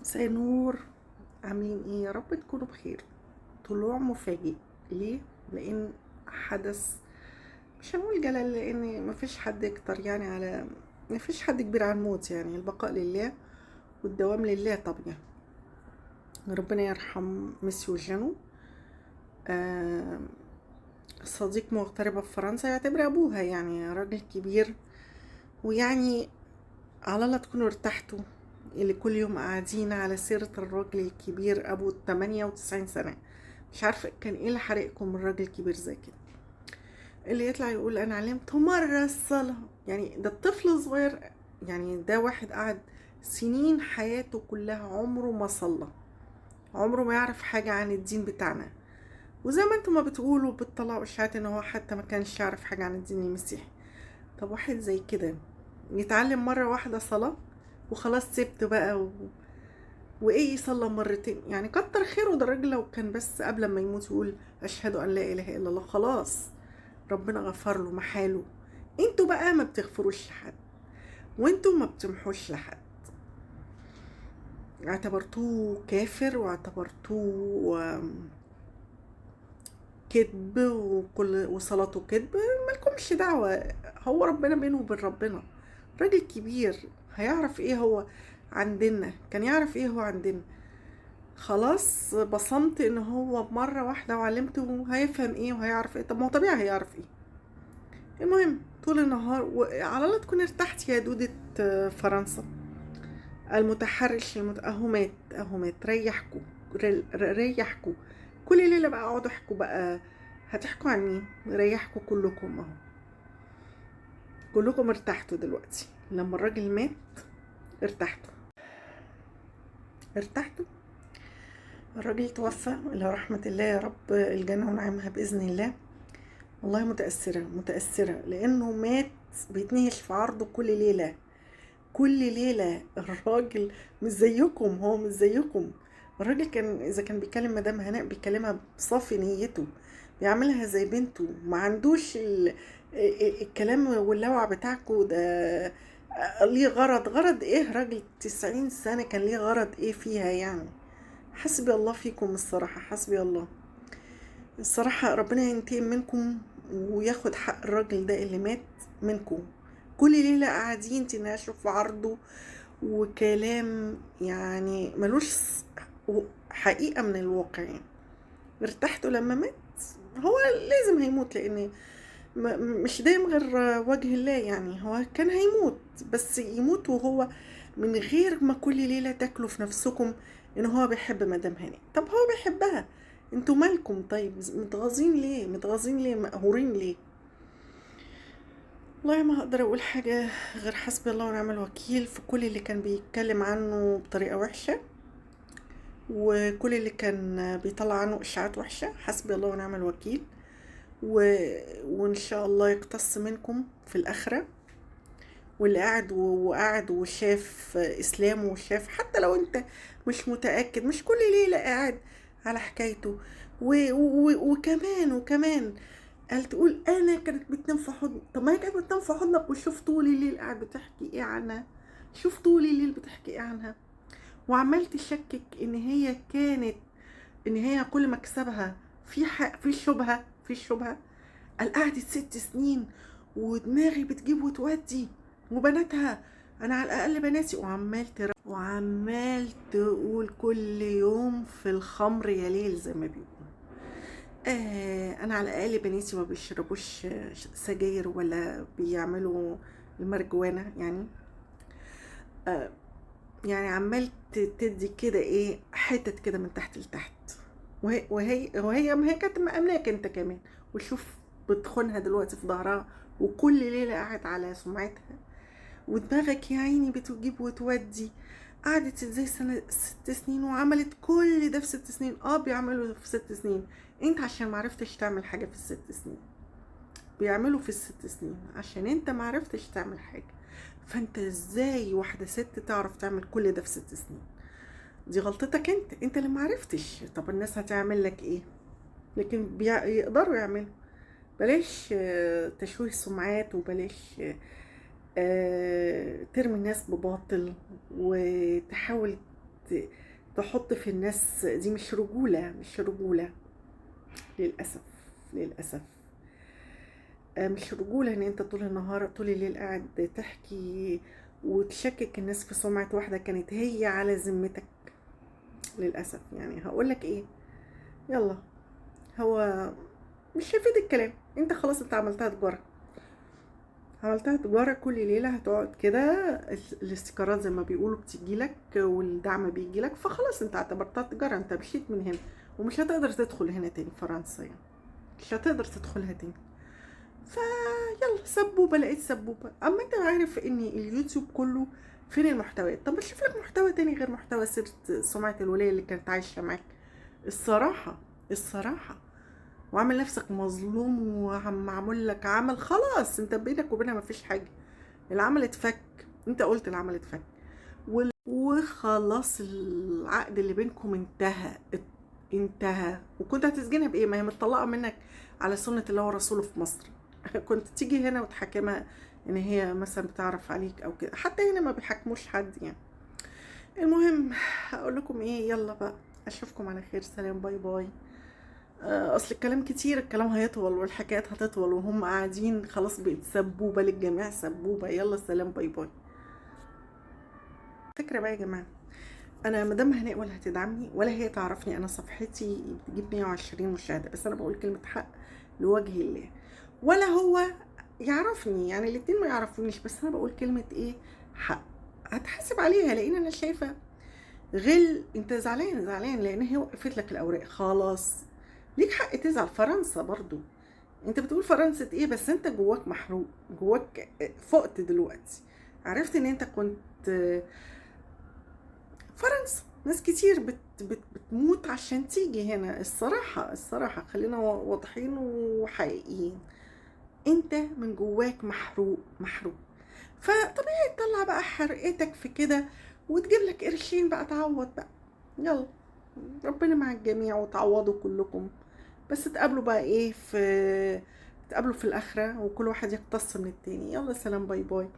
مساء نور. عاملين ايه؟ يا رب تكونوا بخير. طلوع مفاجئ. ليه؟ لان حدث، مش هنقول جلل لان مفيش حد يكتر يعني على، مفيش حد كبير على الموت، يعني البقاء لله والدوام لله طبعا. ربنا يرحم مسيو جانو. آه، صديق مغتربة في فرنسا، يعتبر ابوها، يعني راجل كبير. ويعني على الله تكونوا ارتحتوا، اللي كل يوم قاعدين على سيرة الراجل الكبير أبو 98 سنة. مش عارفة كان ايه اللي حرقكم من راجل كبير زي كده، اللي يطلع يقول أنا علمت مرة الصلاة. يعني ده الطفل صغير، يعني ده واحد قعد سنين حياته كلها عمره ما صلى، عمره ما يعرف حاجة عن الدين بتاعنا. وزي ما انتم ما بتقولوا بتطلعوا اشاعات ان هو حتى ما كانش يعرف حاجة عن الدين المسيحي. طب واحد زي كده يتعلم مرة واحدة صلاة وخلاص سبته بقى وايه يصلى مرتين؟ يعني كتر خيره، ده الراجل لو كان بس قبل ما يموت يقول اشهد ان لا اله الا الله خلاص ربنا غفر له محاله. انتوا بقى ما بتغفروش لحد، وانتوا ما بتمحوش لحد، اعتبرتوه كافر واعتبرتوه كذب، وصلاته كذب. مالكمش دعوة، هو ربنا بينه وبين ربنا. راجل كبير هيعرف ايه هو عندنا؟ كان يعرف ايه هو عندنا؟ خلاص بصمت ان هو مرة واحدة وعلمته هيفهم ايه وهيعرف ايه. طب ما هو طبيعي هيعرف ايه. المهم طول النهار وعلى الله تكون ارتحت يا دودة. فرنسا المتحرش اهو مات ريحكوا. ريحكوا كل ليلة بقى اقعدوا احكوا بقى. هتحكوا عن مين؟ ريحكوا كلكم اهو. كلكم ارتحتوا دلوقتي لما الراجل مات. ارتحتوا. ارتحتوا. الراجل توفى إلى رحمة الله، يا رب الجنة ونعيمها بإذن الله. والله متأثرة لأنه مات بيتنهش في عرضه كل ليلة. كل ليلة الراجل مش زيكم، هو مش زيكم. الراجل كان إذا كان بيكلم مدام هناء بيكلمها بصافي نيته، بيعملها زي بنته، ما عندوش الكلام واللوع بتاعكو ده. ليه غرض ايه؟ راجل 90 سنة كان ليه غرض ايه فيها يعني؟ حسبي الله فيكم الصراحة، حسبي الله. الصراحة ربنا ينتقم منكم وياخد حق الراجل ده اللي مات منكم. كل ليلة قاعدين تناقشوا في عرضه وكلام يعني ملوش حقيقة من الواقع يعني. ارتحتوا لما مات؟ هو لازم هيموت، لان مش دايم غير وجه الله، يعني هو كان هيموت، بس يموت وهو من غير ما كل ليلة تاكلوا في نفسكم ان هو بيحب مدام هاني. طب هو بيحبها، انتوا مالكم؟ طيب متغاظين ليه؟ متغاظين ليه؟ مقهورين ليه؟ والله ما هقدر اقول حاجة غير حسبي الله ونعم الوكيل في كل اللي كان بيتكلم عنه بطريقة وحشة، وكل اللي كان بيطلع عنه اشاعات وحشة. حسبي الله ونعم الوكيل. وان شاء الله يقتص منكم في الاخرة. واللي قاعد وقاعد وشاف اسلام وشاف، حتى لو انت مش متأكد، مش كل ليلة قاعد على حكايته. وكمان قال تقول انا كانت بتنام في حضن. طب ما هي كانت بتنام في حضنك وشوف طول الليل قاعد بتحكي ايه عنها. شوف طول الليل بتحكي ايه عنها، وعمال تشكك ان هي كانت، ان هي كل مكسبها في في شبهة. قال قعدت 6 سنين ودماغي بتجيب وتودي وبناتها، انا على الاقل بناتي. وعمال تقول كل يوم في الخمر يا ليل زي ما بيقول. انا على الاقل بناتي ما بيشربوش سجاير ولا بيعملوا المرجوانة يعني. يعني عمال تدي كده ايه حتت كده من تحت لتحت. وهي ما هي كانت مأمناك انت كمان. وشوف بتخونها دلوقتي في ظهرها، وكل ليلة قاعد على سمعتها. ودماغك يا عيني بتجيب وتودي. قعدت ازاي 6 سنين وعملت كل ده في 6 سنين؟ بيعملوا في 6 سنين. انت عشان معرفتش تعمل حاجة في ال6 سنين، بيعملوا في ال6 سنين عشان انت معرفتش تعمل حاجة. فانت ازاي واحدة ست تعرف تعمل كل ده في 6 سنين؟ دي غلطتك انت اللي معرفتش. طب الناس هتعمل لك ايه؟ لكن يقدروا يعملوا. بلاش تشويه سمعات، وبلاش ترمي الناس بباطل، وتحاول تحط في الناس، دي مش رجولة، مش رجولة. للأسف، للأسف. مش رجولة ان انت طول النهار طول الليل قاعد تحكي وتشكك الناس في سمعة واحدة كانت هي على ذمتك. للأسف يعني هقولك ايه، يلا، هو مش هيفيد الكلام. انت خلاص انت عملتها تجارة، عملتها تجارة. كل ليلة هتقعد كده، الاستيكارات زي ما بيقولوا بتجيلك والدعم بيجيلك، فخلاص انت اعتبرتها تجارة، انت مشيت من هنا ومش هتقدر تدخل هنا تاني فرنسا، يعني مش هتقدر تدخلها تاني. فيلا سبوبة، لقيت سبوبة. اما انت عارف ان اليوتيوب كله فين المحتويات؟ طب ما تشوف لك محتوى تاني غير محتوى سيرة سمعة الولاية اللي كانت عايشة معاك. الصراحة، الصراحة. وعامل نفسك مظلوم ومعمول لك عمل، خلاص انت بينك وبينها مفيش حاجة، العمل اتفك، انت قلت العمل اتفك وخلاص، العقد اللي بينكم انتهى، انتهى. وكنت هتسجنها بايه؟ ما هي متطلقة منك على سنة الله ورسوله في مصر. كنت تيجي هنا وتحاكمها ان هي مثلا بتعرف عليك او كده، حتى هنا ما بيحاكموش حد يعني. المهم اقول لكم ايه، يلا بقى اشوفكم على خير، سلام، باي باي. اصل الكلام كتير، الكلام هيطول والحكايات هتطول وهم قاعدين خلاص، بقت سبوبة للجميع، سبوبة. يلا سلام، باي باي. فكرة بقى يا جماعة، انا مدام هناء ولا هتدعمني ولا هي تعرفني، انا صفحتي بتجيب 120 مشاهدة، بس انا بقول كلمة حق لوجه الله، ولا هو يعرفني، يعني الاتنين ما يعرفونيش، بس انا بقول كلمة ايه، حق. هتحاسب عليها، لان انا شايفة غل. انت زعلان، زعلان لان هي وقفت لك الاوراق، خلاص ليك حق تزعل. فرنسا برضو، انت بتقول فرنسا ايه، بس انت جواك محروق، جواك فقت دلوقتي، عرفت ان انت كنت فرنسا. ناس كتير بتموت عشان تيجي هنا. الصراحة، الصراحة خلينا واضحين وحقيقيين، انت من جواك محروق، محروق. فطبيعي تطلع بقى حرقتك في كده وتجيب لك قرشين بقى تعوض بقى. يلا، ربنا مع الجميع وتعوضوا كلكم، بس تقابلوا بقى ايه، في تقابلوا في الآخرة وكل واحد يقتص من التاني. يلا سلام، باي باي.